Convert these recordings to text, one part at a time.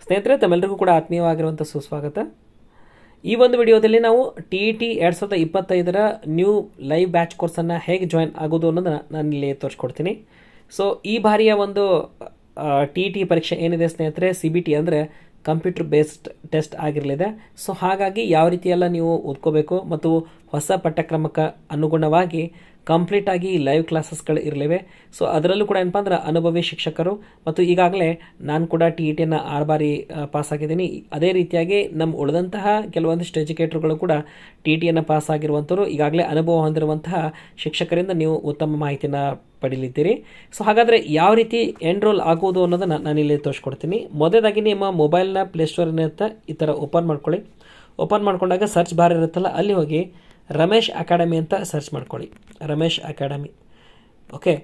ಸ್ನೇಹಿತರೆ, ತಮ್ಮೆಲ್ಲರಿಗೂ ಕೂಡ ಆತ್ಮೀಯವಾಗಿರುವಂಥ ಸುಸ್ವಾಗತ. ಈ ಒಂದು ವಿಡಿಯೋದಲ್ಲಿ ನಾವು TET 2025ರ ನ್ಯೂ ಲೈವ್ ಬ್ಯಾಚ್ ಕೋರ್ಸನ್ನು ಹೇಗೆ ಜಾಯಿನ್ ಆಗೋದು ಅನ್ನೋದನ್ನು ನಾನು ಇಲ್ಲಿ ತೋರಿಸ್ಕೊಡ್ತೀನಿ. ಸೊ ಈ ಬಾರಿಯ ಒಂದು TET ಪರೀಕ್ಷೆ ಏನಿದೆ ಸ್ನೇಹಿತರೆ, CBT ಅಂದರೆ ಕಂಪ್ಯೂಟರ್ ಬೇಸ್ಡ್ ಟೆಸ್ಟ್ ಆಗಿರಲಿದೆ. ಸೊ ಹಾಗಾಗಿ ಯಾವ ರೀತಿಯೆಲ್ಲ ನೀವು ಓದ್ಕೋಬೇಕು ಮತ್ತು ಹೊಸ ಪಠ್ಯಕ್ರಮಕ್ಕೆ ಅನುಗುಣವಾಗಿ ಕಂಪ್ಲೀಟ್ ಆಗಿ ಲೈವ್ ಕ್ಲಾಸಸ್ಗಳು ಇರಲಿವೆ. ಸೊ ಅದರಲ್ಲೂ ಕೂಡ ಏನಪ್ಪ ಅಂದ್ರೆ ಅನುಭವಿ ಶಿಕ್ಷಕರು ಮತ್ತು ಈಗಾಗಲೇ ನಾನು ಕೂಡ TETನ 6 ಬಾರಿ ಪಾಸ್ ಆಗಿದ್ದೀನಿ. ಅದೇ ರೀತಿಯಾಗಿ ನಮ್ಮ ಉಳಿದಂತಹ ಕೆಲವೊಂದಿಷ್ಟು ಎಜುಕೇಟರ್ಗಳು ಕೂಡ TETಯನ್ನು ಪಾಸ್ ಆಗಿರುವಂಥವ್ರು, ಈಗಾಗಲೇ ಅನುಭವ ಹೊಂದಿರುವಂತಹ ಶಿಕ್ಷಕರಿಂದ ನೀವು ಉತ್ತಮ ಮಾಹಿತಿನ ಪಡೀಲಿದ್ದೀರಿ. ಸೊ ಹಾಗಾದರೆ ಯಾವ ರೀತಿ ಎನ್ರೋಲ್ ಆಗುವುದು ಅನ್ನೋದನ್ನು ನಾನು ಇಲ್ಲಿ ತೋರಿಸ್ಕೊಡ್ತೀನಿ. ಮೊದಲಾಗಿ ನಿಮ್ಮ ಮೊಬೈಲ್ನ ಪ್ಲೇಸ್ಟೋರ್ ಏನಿರುತ್ತೆ ಈ ಥರ ಓಪನ್ ಮಾಡ್ಕೊಳ್ಳಿ. ಓಪನ್ ಮಾಡ್ಕೊಂಡಾಗ ಸರ್ಚ್ ಬಾರ್ ಇರುತ್ತಲ್ಲ, ಅಲ್ಲಿ ಹೋಗಿ ರಮೇಶ್ ಅಕಾಡೆಮಿ ಅಂತ ಸರ್ಚ್ ಮಾಡ್ಕೊಳ್ಳಿ. ರಮೇಶ್ ಅಕಾಡೆಮಿ. ಓಕೆ,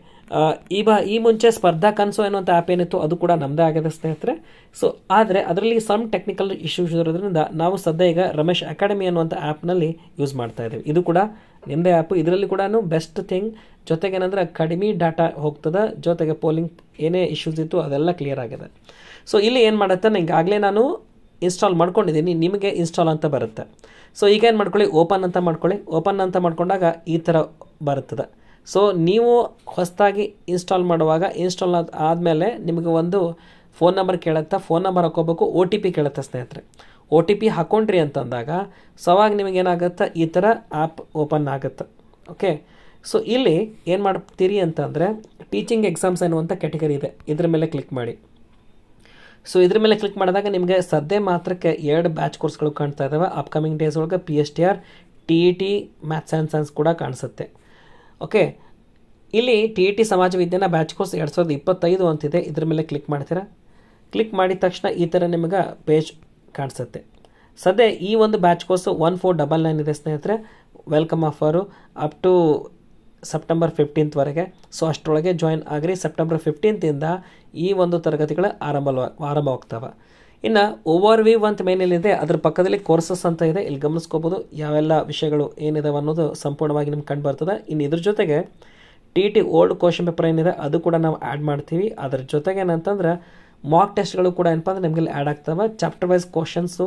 ಈ ಮುಂಚೆ ಸ್ಪರ್ಧಾ ಕನಸು ಅನ್ನುವಂಥ ಆ್ಯಪ್ ಏನಿತ್ತು ಅದು ಕೂಡ ನಮ್ಮದೇ ಆಗಿದೆ ಸ್ನೇಹಿತರೆ. ಸೊ ಆದರೆ ಅದರಲ್ಲಿ ಸಮ್ ಟೆಕ್ನಿಕಲ್ ಇಶ್ಯೂಸ್ ಇರೋದ್ರಿಂದ ನಾವು ಸದ್ಯ ಈಗ ರಮೇಶ್ ಅಕಾಡೆಮಿ ಅನ್ನುವಂಥ ಆ್ಯಪ್ನಲ್ಲಿ ಯೂಸ್ ಮಾಡ್ತಾ ಇದ್ದೀವಿ. ಇದು ಕೂಡ ನಿಮ್ಮದೇ ಆ್ಯಪು. ಇದರಲ್ಲಿ ಕೂಡ ಬೆಸ್ಟ್ ಥಿಂಗ್ ಜೊತೆಗೆ ಏನಂದ್ರೆ ಕಡಿಮೆ ಡಾಟಾ ಹೋಗ್ತದೆ, ಜೊತೆಗೆ ಪೋಲಿಂಗ್ ಏನೇ ಇಶ್ಯೂಸ್ ಇತ್ತು ಅದೆಲ್ಲ ಕ್ಲಿಯರ್ ಆಗಿದೆ. ಸೊ ಇಲ್ಲಿ ಏನು ಮಾಡುತ್ತೆ, ಈಗಾಗಲೇ ನಾನು ಇನ್ಸ್ಟಾಲ್ ಮಾಡ್ಕೊಂಡಿದ್ದೀನಿ, ನಿಮಗೆ ಇನ್ಸ್ಟಾಲ್ ಅಂತ ಬರುತ್ತೆ. ಸೊ ಈಗ ಏನು ಮಾಡ್ಕೊಳ್ಳಿ, ಓಪನ್ ಅಂತ ಮಾಡ್ಕೊಳ್ಳಿ. ಓಪನ್ ಅಂತ ಮಾಡ್ಕೊಂಡಾಗ ಈ ಥರ ಬರುತ್ತದೆ. ಸೊ ನೀವು ಹೊಸದಾಗಿ ಇನ್ಸ್ಟಾಲ್ ಮಾಡುವಾಗ ಇನ್ಸ್ಟಾಲ್ ಆದಮೇಲೆ ನಿಮಗೆ ಒಂದು ಫೋನ್ ನಂಬರ್ ಕೇಳುತ್ತೆ. ಫೋನ್ ನಂಬರ್ ಹಾಕೋಬೇಕು, OTP ಕೇಳುತ್ತೆ ಸ್ನೇಹಿತರೆ. OTP ಹಾಕೊಂಡ್ರಿ ಅಂತಂದಾಗ ಸೊ ಅವಾಗ ನಿಮಗೇನಾಗುತ್ತೆ, ಈ ಥರ ಆ್ಯಪ್ ಓಪನ್ ಆಗುತ್ತೆ. ಓಕೆ, ಸೊ ಇಲ್ಲಿ ಏನು ಮಾಡ್ತೀರಿ ಅಂತಂದರೆ ಟೀಚಿಂಗ್ ಎಕ್ಸಾಮ್ಸ್ ಅನ್ನುವಂಥ ಕ್ಯಾಟಗರಿ ಇದೆ, ಇದ್ರ ಮೇಲೆ ಕ್ಲಿಕ್ ಮಾಡಿ. ಸೊ ಇದ್ರ ಮೇಲೆ ಕ್ಲಿಕ್ ಮಾಡಿದಾಗ ನಿಮಗೆ ಸದ್ಯ ಮಾತ್ರಕ್ಕೆ 2 ಬ್ಯಾಚ್ ಕೋರ್ಸ್ಗಳು ಕಾಣ್ತಾ ಇದ್ದಾವೆ. ಅಪ್ಕಮಿಂಗ್ ಡೇಸ್ ಒಳಗೆ PSTR, TET maths and science ಕೂಡ ಕಾಣಿಸುತ್ತೆ. ಓಕೆ, ಇಲ್ಲಿ TET ಸಮಾಜ ವಿಜ್ಞಾನ ಬ್ಯಾಚ್ ಕೋರ್ಸ್ 2025 ಅಂತಿದೆ. ಇದ್ರ ಮೇಲೆ ಕ್ಲಿಕ್ ಮಾಡ್ತೀರಾ. ಕ್ಲಿಕ್ ಮಾಡಿದ ತಕ್ಷಣ ಈ ಥರ ನಿಮಗೆ ಪೇಜ್ ಕಾಣಿಸುತ್ತೆ. ಸದ್ಯ ಈ ಒಂದು ಬ್ಯಾಚ್ ಕೋರ್ಸ್ 1499 ಇದೆ ಸ್ನೇಹಿತರೆ. Welcome offer up to September 15th so ಅಷ್ಟರೊಳಗೆ ಜಾಯಿನ್ ಆಗಿರಿ. ಸೆಪ್ಟೆಂಬರ್ 15th ಈ ಒಂದು ತರಗತಿಗಳ ಆರಂಭವಾಗ್ತವೆ. ಇನ್ನು ಓವರ್ ವ್ಯೂ ಅಂತ ಮೇಲಿದೆ, ಅದ್ರ ಪಕ್ಕದಲ್ಲಿ ಕೋರ್ಸಸ್ ಅಂತ ಇದೆ. ಇಲ್ಲಿ ಗಮನಿಸ್ಕೋಬೋದು ಯಾವೆಲ್ಲ ವಿಷಯಗಳು ಏನಿದಾವೆ ಅನ್ನೋದು ಸಂಪೂರ್ಣವಾಗಿ ನಿಮ್ಗೆ ಕಂಡು ಬರ್ತದೆ. ಇನ್ನು ಇದ್ರ ಜೊತೆಗೆ TET ಓಲ್ಡ್ ಕ್ವಶನ್ ಪೇಪರ್ ಏನಿದೆ ಅದು ಕೂಡ ನಾವು ಆ್ಯಡ್ ಮಾಡ್ತೀವಿ. ಅದ್ರ ಜೊತೆಗೆ ಏನಂತಂದ್ರೆ ಮಾಕ್ ಟೆಸ್ಟ್ಗಳು ಕೂಡ ಏನಪ್ಪ ಅಂದ್ರೆ ನಿಮಗೆ ಆ್ಯಡ್ ಆಗ್ತವೆ. ಚಾಪ್ಟರ್ ವೈಸ್ ಕ್ವಶನ್ಸು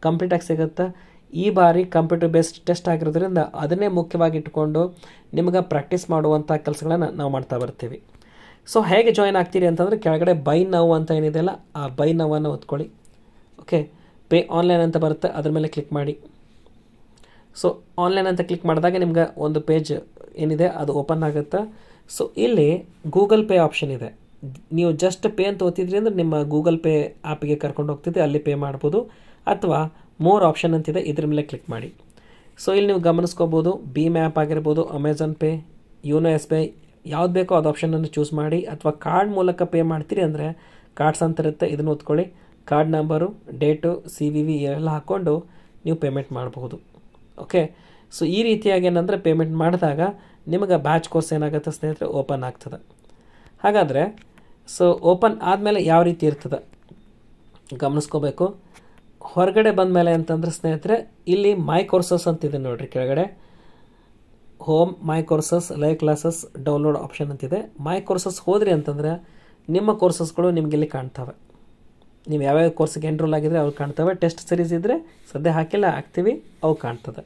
ಕಂಪ್ಲೀಟಾಗಿ ಸಿಗುತ್ತೆ. ಈ ಬಾರಿ ಕಂಪ್ಯೂಟರ್ ಬೇಸ್ಡ್ ಟೆಸ್ಟ್ ಆಗಿರೋದ್ರಿಂದ ಅದನ್ನೇ ಮುಖ್ಯವಾಗಿ ಇಟ್ಕೊಂಡು ನಿಮಗೆ ಪ್ರಾಕ್ಟೀಸ್ ಮಾಡುವಂಥ ಕೆಲಸಗಳನ್ನು ನಾವು ಮಾಡ್ತಾ ಬರ್ತೀವಿ. ಸೊ ಹೇಗೆ ಜಾಯಿನ್ ಆಗ್ತೀರಿ ಅಂತಂದರೆ ಕೆಳಗಡೆ ಬೈ ನೌ ಅಂತ ಏನಿದೆಯಲ್ಲ, ಆ ಬೈ ನೌವನ್ನು ಒತ್ಕೊಳ್ಳಿ. ಓಕೆ, ಪೇ ಆನ್ಲೈನ್ ಅಂತ ಬರುತ್ತೆ, ಅದ್ರ ಮೇಲೆ ಕ್ಲಿಕ್ ಮಾಡಿ. ಸೊ ಆನ್ಲೈನ್ ಅಂತ ಕ್ಲಿಕ್ ಮಾಡಿದಾಗ ನಿಮ್ಗೆ ಒಂದು ಪೇಜ್ ಏನಿದೆ ಅದು ಓಪನ್ ಆಗುತ್ತೆ. ಸೊ ಇಲ್ಲಿ ಗೂಗಲ್ ಪೇ ಆಪ್ಷನ್ ಇದೆ. ನೀವು ಜಸ್ಟ್ ಪೇ ಅಂತ ಓದ್ತಿದ್ರಿ ಅಂದರೆ ನಿಮ್ಮ ಗೂಗಲ್ ಪೇ ಆ್ಯಪಿಗೆ ಕರ್ಕೊಂಡು ಹೋಗ್ತಿದ್ದೆ, ಅಲ್ಲಿ ಪೇ ಮಾಡ್ಬೋದು. ಅಥವಾ ಮೋರ್ ಆಪ್ಷನ್ ಅಂತಿದೆ, ಇದ್ರ ಮೇಲೆ ಕ್ಲಿಕ್ ಮಾಡಿ. ಸೊ ಇಲ್ಲಿ ನೀವು ಗಮನಿಸ್ಕೋಬೋದು, ಭೀಮ್ ಆ್ಯಪ್ ಆಗಿರ್ಬೋದು, ಅಮೆಝಾನ್ ಪೇ, ಯೋನೋ SBI, ಯಾವ್ದು ಬೇಕೋ ಅದು ಆಪ್ಷನನ್ನು ಚೂಸ್ ಮಾಡಿ. ಅಥವಾ ಕಾರ್ಡ್ ಮೂಲಕ ಪೇ ಮಾಡ್ತೀರಿ ಅಂದರೆ ಕಾರ್ಡ್ಸ್ ಅಂತ ಇರುತ್ತೆ, ಇದನ್ನು ಓದ್ಕೊಳ್ಳಿ. ಕಾರ್ಡ್ ನಂಬರು, ಡೇಟು, CVV ಎಲ್ಲ ಹಾಕ್ಕೊಂಡು ನೀವು ಪೇಮೆಂಟ್ ಮಾಡಬಹುದು. ಓಕೆ, ಸೊ ಈ ರೀತಿಯಾಗಿ ಏನಂದರೆ ಪೇಮೆಂಟ್ ಮಾಡಿದಾಗ ನಿಮಗೆ ಬ್ಯಾಚ್ ಕೋರ್ಸ್ ಏನಾಗುತ್ತೆ ಸ್ನೇಹಿತರೆ ಓಪನ್ ಆಗ್ತದೆ. ಹಾಗಾದರೆ ಸೊ ಓಪನ್ ಆದಮೇಲೆ ಯಾವ ರೀತಿ ಇರ್ತದೆ ಗಮನಿಸ್ಕೋಬೇಕು. ಹೊರಗಡೆ ಬಂದ ಮೇಲೆ ಅಂತಂದ್ರೆ ಸ್ನೇಹಿತರೆ ಇಲ್ಲಿ ಮೈ ಕೋರ್ಸಸ್ ಅಂತಿದೆ ನೋಡಿರಿ. ಕೆಳಗಡೆ home my courses live classes download option ಅಂತಿದೆ. ಮೈ ಕೋರ್ಸಸ್ ಹೋದ್ರಿ ಅಂತಂದರೆ ನಿಮ್ಮ ಕೋರ್ಸಸ್ಗಳು ನಿಮಗೆ ಇಲ್ಲಿ ಕಾಣ್ತವೆ. ನೀವು ಯಾವ್ಯಾವ ಕೋರ್ಸ್ಗೆ ಎನ್ರೋಲ್ ಆಗಿದ್ರೆ ಅವು ಕಾಣ್ತವೆ. ಟೆಸ್ಟ್ ಸೀರೀಸ್ ಇದ್ದರೆ ಸದ್ಯ ಹಾಕಿಲ್ಲ, ಹಾಕ್ತೀವಿ, ಅವು ಕಾಣ್ತದೆ.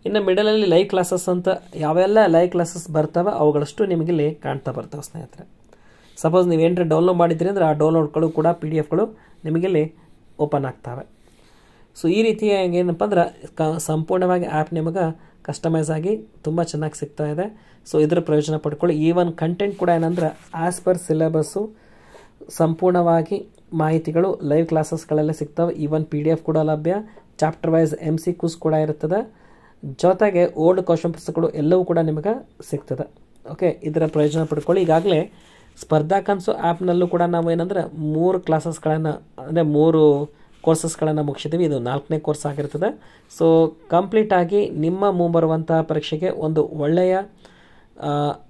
ಇನ್ನು ಮಿಡಲಲ್ಲಿ ಲೈವ್ ಕ್ಲಾಸಸ್ ಅಂತ ಯಾವೆಲ್ಲ ಲೈವ್ ಕ್ಲಾಸಸ್ ಬರ್ತವೆ ಅವುಗಳಷ್ಟು ನಿಮಗಿಲ್ಲಿ ಕಾಣ್ತಾ ಬರ್ತವೆ ಸ್ನೇಹಿತರೆ. ಸಪೋಸ್ ನೀವು ಏನಾರ ಡೌನ್ಲೋಡ್ ಮಾಡಿದ್ರಿ ಅಂದರೆ ಆ ಡೌನ್ಲೋಡ್ಗಳು ಕೂಡ PDFಗಳು ನಿಮಗಿಲ್ಲಿ ಓಪನ್ ಆಗ್ತವೆ. ಸೊ ಈ ರೀತಿಯಾಗಿ ಏನಪ್ಪ ಅಂದ್ರೆ ಸಂಪೂರ್ಣವಾಗಿ ಆ್ಯಪ್ ನಿಮಗೆ ಕಸ್ಟಮೈಸ್ ಆಗಿ ತುಂಬ ಚೆನ್ನಾಗಿ ಸಿಗ್ತಾ ಇದೆ. ಸೊ ಇದರ ಪ್ರಯೋಜನ ಪಡ್ಕೊಳ್ಳಿ. ಈವನ್ ಕಂಟೆಂಟ್ ಕೂಡ ಏನಂದ್ರೆ ಆ್ಯಸ್ ಪರ್ ಸಿಲೆಬಸ್ಸು ಸಂಪೂರ್ಣವಾಗಿ ಮಾಹಿತಿಗಳು ಲೈವ್ ಕ್ಲಾಸಸ್ಗಳೆಲ್ಲ ಸಿಗ್ತವೆ. ಈವನ್ PDF ಕೂಡ ಲಭ್ಯ. ಚಾಪ್ಟರ್ ವೈಸ್ MCQs ಕೂಡ ಇರ್ತದೆ. ಜೊತೆಗೆ ಓಲ್ಡ್ ಕ್ವಶನ್ ಪೇಪರ್ಸ್ಗಳು ಎಲ್ಲವೂ ಕೂಡ ನಿಮಗೆ ಸಿಗ್ತದೆ. ಓಕೆ, ಇದರ ಪ್ರಯೋಜನ ಪಡ್ಕೊಳ್ಳಿ. ಈಗಾಗಲೇ ಸ್ಪರ್ಧಾ ಕನಸು ಆ್ಯಪ್ನಲ್ಲೂ ಕೂಡ ನಾವು ಏನಂದ್ರೆ 3 ಕ್ಲಾಸಸ್ಗಳನ್ನು ಅಂದರೆ 3 ಕೋರ್ಸಸ್ಗಳನ್ನು ಮುಗಿಸಿದ್ದೀವಿ. ಇದು 4ನೇ ಕೋರ್ಸ್ ಆಗಿರ್ತದೆ. ಸೊ ಕಂಪ್ಲೀಟಾಗಿ ನಿಮ್ಮ ಮುಂಬರುವಂಥ ಪರೀಕ್ಷೆಗೆ ಒಂದು ಒಳ್ಳೆಯ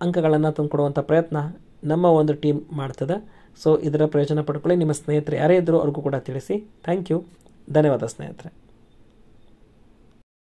ಅಂಕಗಳನ್ನು ತಂದುಕೊಡುವಂಥ ಪ್ರಯತ್ನ ನಮ್ಮ ಒಂದು ಟೀಮ್ ಮಾಡ್ತದೆ. ಸೊ ಇದರ ಪ್ರಯೋಜನ ಪಡ್ಕೊಳ್ಳಿ. ನಿಮ್ಮ ಸ್ನೇಹಿತರು ಯಾರೇ ಇದ್ದರೂ ಅವ್ರಿಗೂ ಕೂಡ ತಿಳಿಸಿ. ಥ್ಯಾಂಕ್ ಯು, ಧನ್ಯವಾದ ಸ್ನೇಹಿತರೆ.